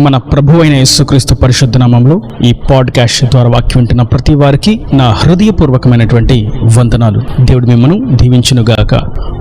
మన ప్రభువైన యేసుక్రీస్తు పరిశుద్ధ నామములో ఈ పాడ్కాస్ట్ ద్వారా వాక్యం వింటున్న ప్రతి వారికి నా హృదయపూర్వకమైనటువంటి వందనాలు. దేవుడు మిమ్మను దీవించునుగాక.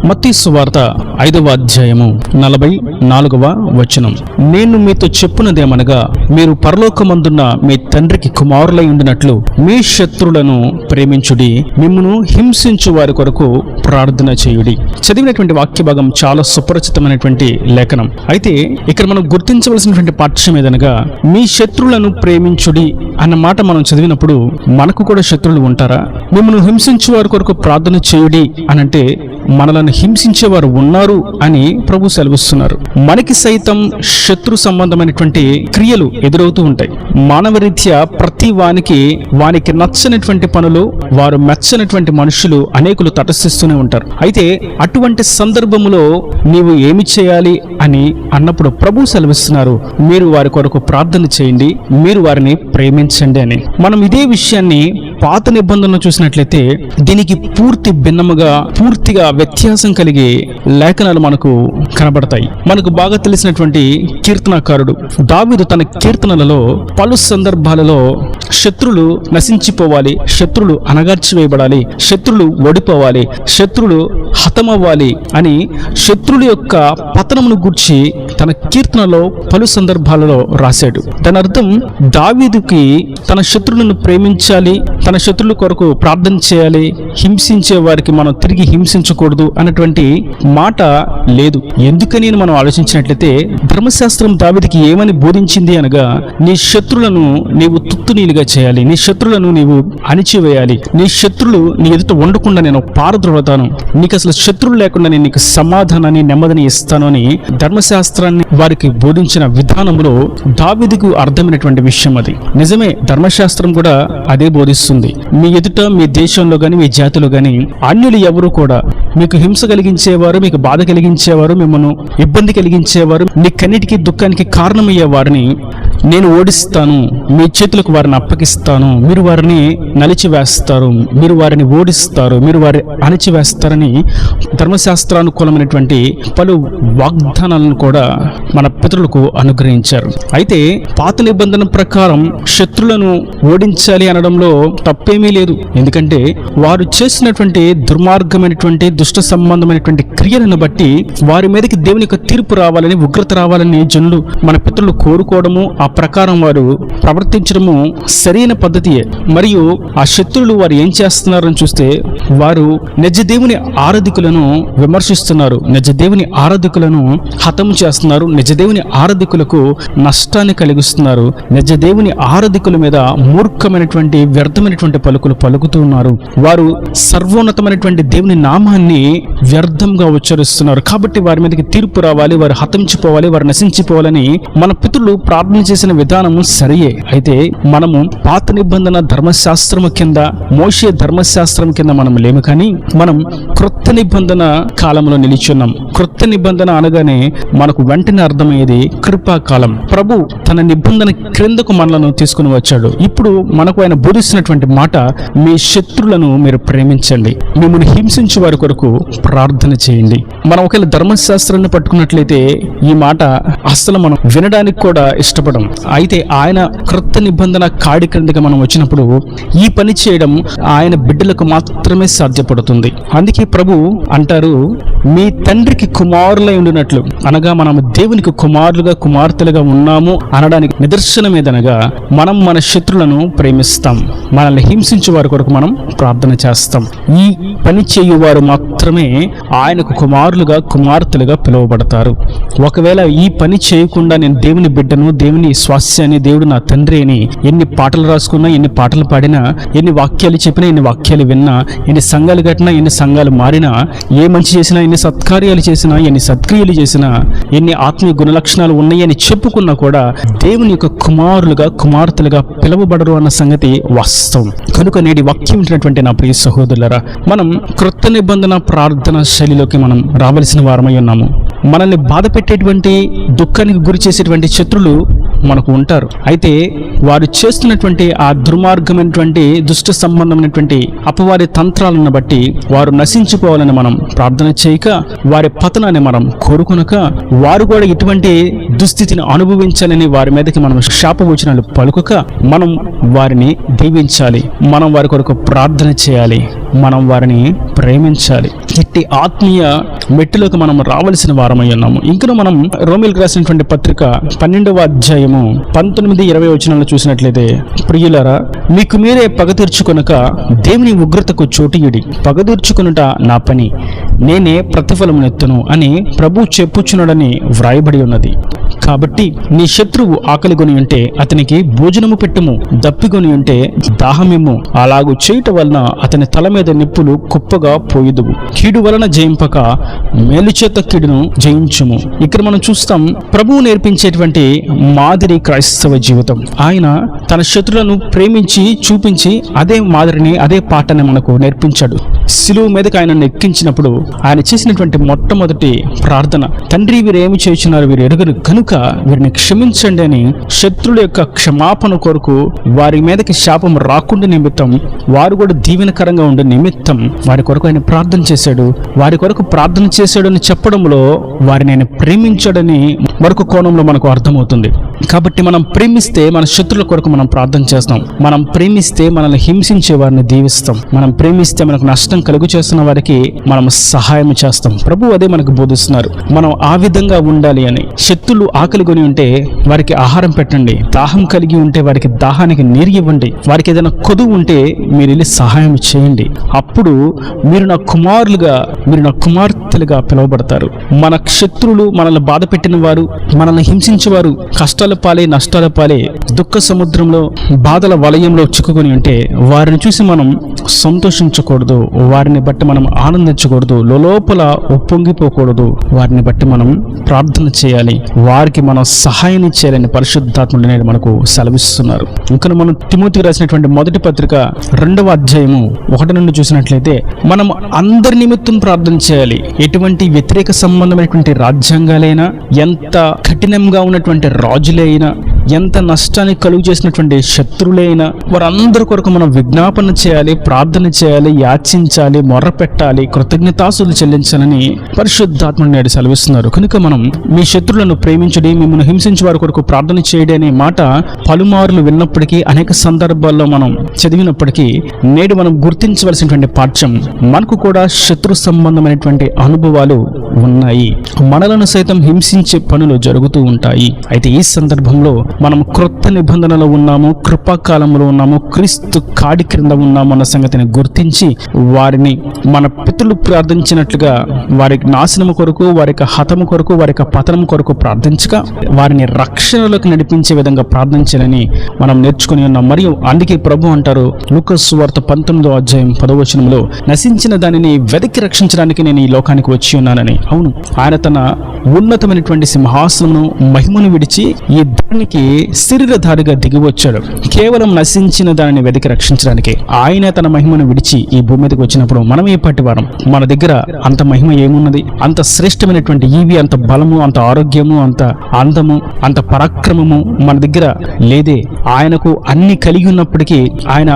మత్తయి సువార్త 5వ అధ్యాయము 44వ వచనం. నేను మీతో చెప్పునదేమనగా, మీరు పరలోకమందున్న మీ తండ్రికి కుమారులై ఉండినట్లు మీ శత్రులను ప్రేమించుడి, మిమ్మును హింసించు వారి కొరకు ప్రార్థన చేయుడి. చదివినటువంటి వాక్య భాగం చాలా సుపరిచితమైనటువంటి లేఖనం. అయితే ఇక్కడ మనం గుర్తించవలసినటువంటి పాఠ్యం ఏదనగా, మీ శత్రులను ప్రేమించుడి అన్న మాట మనం చదివినప్పుడు మనకు కూడా శత్రువులు ఉంటారా? మిమ్మల్ని హింసించే వారి కొరకు ప్రార్థన చేయుడి అనంటే మనలను హింసించేవారు ఉన్నారు అని ప్రభు సెలవిస్తున్నారు. మనకి సైతం శత్రు సంబంధమైనటువంటి క్రియలు ఎదురవుతూ ఉంటాయి. మానవరీత్యా ప్రతి వానికి నచ్చనటువంటి పనులు, వారు మెచ్చనటువంటి మనుషులు అనేకులు తటస్థిస్తూనే ఉంటారు. అయితే అటువంటి సందర్భంలో నీవు ఏమి చేయాలి అని అన్నప్పుడు ప్రభు సెలవిస్తున్నారు, మీరు వారి కొరకు ప్రార్థన చేయండి, మీరు వారిని ప్రేమించండి అని. మనం ఇదే విషయాన్ని పాత నిబంధనలు చూసినట్లయితే దీనికి పూర్తి భిన్నముగా, పూర్తిగా వ్యత్యాసం కలిగే లేఖనాలు మనకు కనబడతాయి. మనకు బాగా తెలిసినటువంటి కీర్తనకారుడు దావీదు తన కీర్తనలలో పలు సందర్భాలలో శత్రులు నశించిపోవాలి, శత్రులు అణగార్చివేయబడాలి, శత్రులు ఓడిపోవాలి, శత్రులు హతమవ్వాలి అని శత్రుల యొక్క పతనమును గూర్చి తన కీర్తనలో పలు సందర్భాలలో రాశాడు. దాని అర్థం దావీదుకి తన శత్రులను ప్రేమించాలి, తన శత్రుల కొరకు ప్రార్థన చేయాలి, హింసించే వారికి మనం తిరిగి హింసించకూడదు అన్నటువంటి మాట లేదు. ఎందుకని మనం ఆలోచించినట్లయితే ధర్మశాస్త్రం దావీదుకి ఏమని బోధించింది అనగా, నీ శత్రులను నీవు తుత్తునీలుగా చేయాలి, నీ శత్రులను నీవు అణిచివేయాలి, నీ శత్రులు నీ ఎదుట ఉండకుండా నేను పారద్రోలుతాను, నీకు అసలు శత్రువులు లేకుండా నేను నీకు సమాధానాన్ని, నెమ్మదిని ఇస్తాను అని ధర్మశాస్త్రాన్ని వారికి బోధించిన విధానంలో దావీదుకు అర్థమైనటువంటి విషయం అది. నిజమే, ధర్మశాస్త్రం కూడా అదే బోధిస్తుంది. మీ ఎదుట, మీ దేశంలో గాని, మీ జాతిలో గాని అన్యులు ఎవరు కూడా మీకు హింస కలిగించేవారు, మీకు బాధ కలిగించేవారు, మిమ్మల్ని ఇబ్బంది కలిగించేవారు, మీ కన్నిటికీ దుఃఖానికి కారణమయ్యే వారిని నేను ఓడిస్తాను, మీ చేతులకు వారిని అప్పగిస్తాను, మీరు వారిని నలిచివేస్తారు, మీరు వారిని ఓడిస్తారు, మీరు వారిని అణిచివేస్తారని ధర్మశాస్త్రానుకూలమైనటువంటి పలు వాగ్దానాలను కూడా మన పితరులకు అనుగ్రహించారు. అయితే పాత నిబంధన ప్రకారం శత్రులను ఓడించాలి అనడంలో తప్పేమీ లేదు. ఎందుకంటే వారు చేసినటువంటి దుర్మార్గమైనటువంటి, దుష్ట సంబంధమైనటువంటి క్రియలను బట్టి వారి మీదకి దేవుని యొక్క తీర్పు రావాలని, ఉగ్రత రావాలని జనులు, మన పితరులు కోరుకోవడము, ఆ ప్రకారం వారు ప్రవర్తించడము సరైన పద్ధతియే. మరియు ఆ శత్రువులు వారు ఏం చేస్తున్నారని చూస్తే, వారు నిజ దేవుని ఆరాధికులను విమర్శిస్తున్నారు, నిజ దేవుని ఆరాధికులను హతము చేస్తున్నారు, నిజ దేవుని ఆరాధికులకు నష్టాన్ని కలిగిస్తున్నారు, నిజ దేవుని ఆరాధికుల మీద మూర్ఖమైనటువంటి, వ్యర్థమైనటువంటి పలుకులు పలుకుతూ ఉన్నారు. వారు సర్వోన్నతమైనటువంటి దేవుని నామాన్ని వ్యర్థంగా ఉచ్చరిస్తున్నారు. కాబట్టి వారి మీదకి తీర్పు రావాలి, వారు హతించిపోవాలి, వారు నశించిపోవాలని మన పితరులు ప్రార్థన చేసిన విధానము సరియే. అయితే మనము పాత నిబంధన ధర్మశాస్త్రము కింద, మోషే ధర్మశాస్త్రం కింద మనం లేము, కానీ మనం క్రొత్త నిబంధన కాలంలో నిలిచున్నాం. క్రొత్త నిబంధన అనగానే మనకు వెంటనే అర్థమయ్యేది కృపాకాలం. ప్రభు తన నిబంధన క్రిందకు మనలను తీసుకుని వచ్చాడు. ఇప్పుడు మనకు ఆయన బోధిస్తున్నటువంటి మాట, మీ శత్రులను మీరు ప్రేమించండి, మిమ్మల్ని హింసించే వారి కొరకు ప్రార్థన చేయండి. మనం ఒకవేళ ధర్మశాస్త్రాన్ని పట్టుకున్నట్లయితే ఈ మాట అసలు మనం వినడానికి కూడా ఇష్టపడం. అయితే ఆయన క్రొత్త నిబంధన కాడి క్రిందకి మనం వచ్చినప్పుడు ఈ పని చేయడం ఆయన బిడ్డలకు మాత్రమే సాధ్యపడుతుంది. అందుకే ప్రభు అంటారు, మీ తండ్రికి కుమారులై ఉండినట్లు, అనగా మనం దేవునికి కుమారులుగా, కుమార్తెలుగా ఉన్నాము అనడానికి నిదర్శనం ఏదనగా, మనం మన శత్రులను ప్రేమిస్తాం, మనల్ని హింసించే వారి కొరకు మనం ప్రార్థన చేస్తాం. ఈ పని చేయువారు మాత్రమే ఆయనకు కుమారులుగా, కుమార్తెలుగా పిలువబడతారు. ఒకవేళ ఈ పని చేయకుండా నేను దేవుని బిడ్డను, దేవుని స్వాస్యాన్ని, దేవుడు నా తండ్రి అని ఎన్ని పాటలు రాసుకున్నా, ఎన్ని పాటలు పాడినా, ఎన్ని వాక్యాలు చెప్పినా, ఎన్ని వాక్యాలు విన్నా, ఎన్ని సంఘాలు కట్టినా, ఎన్ని సంఘాలు మారినా, ఏ మంచి చేసినా, ఎన్ని సత్కార్యాలు చేసినా, ఎన్ని సత్క్రియలు చేసినా, ఎన్ని ఆత్మీయ గుణలక్షణాలు ఉన్నాయని చెప్పుకున్నా కూడా దేవుని యొక్క కుమారులుగా, కుమార్తెలుగా పిలువబడరు అన్న సంగతి వాస్తవం. కనుక నేటి వాక్యం వింటున్నటువంటి నా ప్రియ సహోదరులారా, మనం క్రొత్త నిబంధన ప్రార్థన శైలిలోకి మనం రావలసిన వారమై ఉన్నాము. మనల్ని బాధ పెట్టేటువంటి, దుఃఖానికి గురి చేసేటువంటి శత్రులు మనకు ఉంటారు. అయితే వారు చేస్తున్నటువంటి ఆ దుర్మార్గమైనటువంటి దుష్ట సంబంధమైనటువంటి అపవారి తంత్రాలను బట్టి వారు నశించిపోవాలని మనం ప్రార్థన చేయక, వారి పతనాన్ని మనం కోరుకొనక, వారు కూడా ఇటువంటి దుస్థితిని అనుభవించాలని వారి మీదకి మనం శాపవచనాలు పలుకక, మనం వారిని దీవించాలి, మనం వారి కొరకు ప్రార్థన చేయాలి, మనం వారిని ప్రేమించాలి. ఇట్టి ఆత్మీయ మెట్టులోకి మనం రావలసిన వారమై ఉన్నాము. ఇంకా మనం రోమీయులకు రాసినటువంటి పత్రిక 12వ అధ్యాయము 19-20 వచనాలను చూసినట్లయితే, ప్రియులారా, మీకు మీరే పగ తీర్చుకొనక దేవుని ఉగ్రతకు చోటియుడి, పగ తీర్చుకొనుట నా పని, నేనే ప్రతిఫలమునెత్తును అని ప్రభు చెప్పుచున్నాడని వ్రాయబడి ఉన్నది. కాబట్టి నీ శత్రువు ఆకలిగొని ఉంటే అతనికి భోజనము పెట్టుము, దప్పిగొని ఉంటే దాహమిమ్ము, అలాగు చేయుట వలన అతని తల మీద నిప్పులు కుప్పగా పోయుదువు. కీడు వలన జయింపక మేలు చేత కీడును జయించుము. ఇక్కడ మనం చూస్తాం, ప్రభువు నేర్పించేటువంటి మాదిరి క్రైస్తవ జీవితం. ఆయన తన శత్రులను ప్రేమించి చూపించి అదే మాదిరిని, అదే పాఠాన్ని మనకు నేర్పించాడు. సిలువ మీదకి ఆయన ఎక్కించినప్పుడు ఆయన చేసినటువంటి మొట్టమొదటి ప్రార్థన, తండ్రి వీరేమి చేస్తున్నారు వీరు ఎరుగరు కనుక వీరిని క్షమించండి అని శత్రుల యొక్క క్షమాపణ కొరకు, వారి మీదకి శాపం రాకుండా నిమిత్తం, వారు కూడా దీవెనకరంగా ఉండే నిమిత్తం వారి కొరకు ఆయన ప్రార్థన చేశాడు. వారి కొరకు ప్రార్థన చేశాడు అని చెప్పడంలో వారిని ఆయన ప్రేమించాడని మరొక కోణంలో మనకు అర్థమవుతుంది. కాబట్టి మనం ప్రేమిస్తే మన శత్రుల కొరకు మనం ప్రార్థన చేస్తాం, మనం ప్రేమిస్తే మనల్ని హింసించే వారిని దీవిస్తాం, మనం ప్రేమిస్తే మనకు నష్టం కలుగు చేస్తున్న వారికి మనం సహాయం చేస్తాం. ప్రభు అదే మనకు బోధిస్తున్నారు, మనం ఆ విధంగా ఉండాలి అని. శత్రులు ఆకలిగొని ఉంటే వారికి ఆహారం పెట్టండి, దాహం కలిగి ఉంటే వారికి దాహానికి నీరు ఇవ్వండి, వారికి ఏదైనా కొదువు ఉంటే మీరు వెళ్ళి సహాయం చేయండి. అప్పుడు మీరు నా కుమారులుగా, మీరు నా కుమార్తెలుగా పిలువబడతారు. మన శత్రువులు, మనల్ని బాధ పెట్టిన వారు, మనల్ని హింసించేవారు కష్టాల పాలే, నష్టాల పాలే, దుఃఖ సముద్రంలో, బాధల వలయంలో చిక్కుకొని ఉంటే వారిని చూసి మనం సంతోషించకూడదు, వారిని బట్టి మనం ఆనందించకూడదు, లోపల ఉప్పొంగిపోకూడదు. వారిని బట్టి మనం ప్రార్థన చేయాలి, వారికి మనం సహాయం చేయాలని పరిశుద్ధాత్ముడు నేడు మనకు సెలవిస్తున్నారు. ఇంకా మనం తిమోతికి రాసినటువంటి మొదటి పత్రిక 2వ అధ్యాయము 1 నుండి చూసినట్లయితే, మనం అందరి నిమిత్తం ప్రార్థన చేయాలి. ఎటువంటి వ్యతిరేక సంబంధమైనటువంటి రాజ్యాంగాలైనా, ఎంత కఠినంగా ఉన్నటువంటి రాజులైనా, ఎంత నష్టాన్ని కలుగు చేసినటువంటి శత్రువులైనా, వారందరి కొరకు మనం విజ్ఞాపన చేయాలి, ప్రార్థన చేయాలి, యాచించాలి, మొర్ర పెట్టాలి, కృతజ్ఞతాస్తుతులు చెల్లించాలని పరిశుద్ధాత్ముడు నేడు సెలవిస్తున్నారు. కనుక మనం మీ శత్రువులను ప్రేమించడి, మిమ్మల్ని హింసించే వారి కొరకు ప్రార్థన చేయడి అనే మాట పలుమార్లు విన్నప్పటికీ, అనేక సందర్భాల్లో మనం చదివినప్పటికీ, నేడు మనం గుర్తించవలసినటువంటి పాఠ్యం, మనకు కూడా శత్రు సంబంధమైనటువంటి అనుభవాలు ఉన్నాయి. మనలను సైతం హింసించే పనులు జరుగుతూ ఉంటాయి. అయితే ఈ సందర్భంలో మనం క్రొత్త నిబంధనలో ఉన్నాము, కృపాకాలంలో ఉన్నాము, క్రీస్తు కాడి క్రింద ఉన్నాము అన్న సంగతిని గుర్తించి, వారిని మన పితరులు ప్రార్థించినట్లుగా వారికి నాశనము కొరకు, వారికి హతము కొరకు, వారికి పతనం కొరకు ప్రార్థించగా, వారిని రక్షణలోకి నడిపించే విధంగా ప్రార్థించాలని మనం నేర్చుకుని ఉన్నాం. మరియు అందుకే ప్రభు అంటారు లూకా సువార్త 19వ అధ్యాయం 10వ వచనంలో, నశించిన దానిని వెతికి రక్షించడానికి నేను ఈ లోకానికి వచ్చి ఉన్నానని. అవును, ఆయన తన ఉన్నతమైనటువంటి సింహాసనమును, మహిమను విడిచి ఈ దానికి శరీరధారిగా దిగి వచ్చాడు. కేవలం నశించిన దానిని వెతికి రక్షించడానికి ఆయన తన మహిమను విడిచి ఈ భూమి మీదకి వచ్చినప్పుడు మనం ఏ పాటి వారం? మన దగ్గర అంత మహిమ ఏమున్నది? అంత శ్రేష్టమైనటువంటి ఈవి, అంత బలము, అంత ఆరోగ్యము, అంత అందము, అంత పరాక్రమము మన దగ్గర లేదే. ఆయనకు అన్ని కలిగి ఉన్నప్పటికీ, ఆయన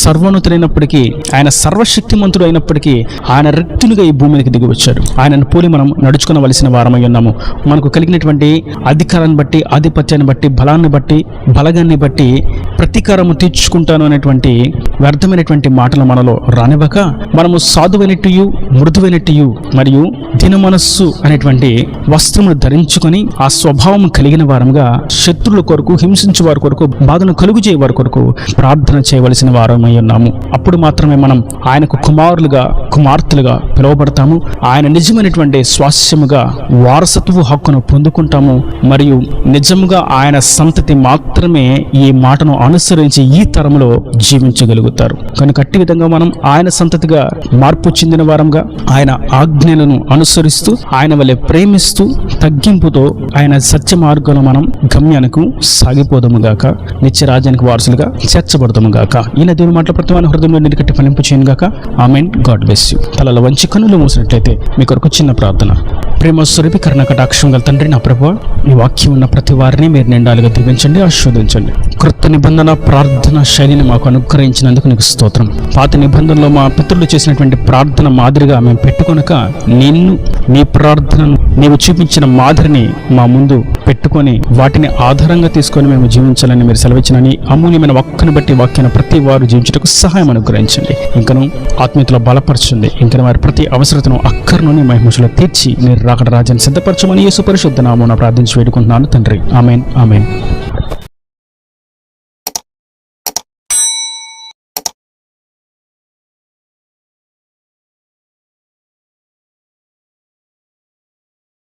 సర్వోన్నతుడైనప్పటికీ, ఆయన సర్వశక్తిమంతుడు అయినప్పటికీ, ఆయన రెక్తునిగా ఈ భూమి మీదకి దిగి వచ్చాడు. ఆయనను పోలి మనం నడుచుకునవలసిన వారమై ఉన్నాము. మనకు కలిగినటువంటి అధికారాన్ని బట్టి, ఆధిపత్యాన్ని బట్టి, బలాన్ని బట్టి, బలగాన్ని బట్టి ప్రతీకారము తీర్చుకుంటాను అనేటువంటి వ్యర్థమైనటువంటి మాటలు మనలో రానివ్వక, మనము సాధువైనట్టు, మృదువైనట్టు మరియు దినమనస్సు అనేటువంటి వస్త్రమును ధరించుకొని ఆ స్వభావం కలిగిన వారముగా శత్రుల కొరకు, హింసించే వారి కొరకు, బాధను కలుగు చేయ వారి కొరకు ప్రార్థన చేయవలసిన వారమై ఉన్నాము. అప్పుడు మాత్రమే మనం ఆయనకు కుమారులుగా, కుమార్తెలుగా పిలువబడతాము. ఆయన నిజమైనటువంటి స్వాస్యముగా, వారసత్వ హక్కును పొందుకుంటాము. మరియు నిజముగా ఆయన సంతతి మాత్రమే ఈ మాటను అనుసరించి ఈ తరంలో జీవించగలుగుతారు. కనుక అట్టి విధంగా మనం ఆయన సంతతిగా మార్పు చెందిన వారంగా, ఆయన ఆజ్ఞలను అనుసరిస్తూ, ఆయన వలె ప్రేమిస్తూ, తగ్గింపుతో ఆయన సత్య మార్గంలో మనం గమ్యానికి సాగిపోదాముగాక, నిత్య రాజ్యానికి వారసులుగా చేర్చబడతాముగాక. ఈయన దేవుని మాటల ప్రతి వాని హృదయంలో నిలకట్టి ఫలింపు చేయను గాక. ఆమెన్. God bless you. తలలో వంచి కన్నులు మూసినట్లయితే మీ కొరకు చిన్న ప్రార్థన. ప్రేమ స్వరూపి కరుణ కటాక్షం గల తండ్రి, నా ప్రభువా, ఈ వాక్యం ఉన్న ప్రతి వారిని మీరు నిండాలుగా దీవించండి, ఆశీర్వదించండి. కృత నిబంధన ప్రార్థన శైలిని మాకు అనుగ్రహించినందుకు నీకు స్తోత్రం. పాత నిబంధనలో మా పితరులు చేసినటువంటి ప్రార్థన మాదిరిగా మేము పెట్టుకొనక, నిన్ను, నీ ప్రార్థనను, నీవు చూపించిన మాదిరిని మా ముందు పెట్టుకొని వాటిని ఆధారంగా తీసుకొని మేము జీవించాలని మీరు సెలవిచ్చిన నీ అమూల్యమైన వాక్కును బట్టి వాక్యాన్ని ప్రతి వారు జీవించుటకు సహాయం అనుగ్రహించండి. ఇంకను ఆత్మీయతలో బలపరచండి. ఇంకను వారి ప్రతి అవసరతను, అక్కర్ను నీ మహిమలో తీర్చి మీరు రాకడ రాజ్యాన్ని సిద్ధపరచమని యేసు పరిశుద్ధ నామమున ప్రార్థించి వేడుకుంటున్నాను తండ్రి. ఆమేన్, ఆమేన్.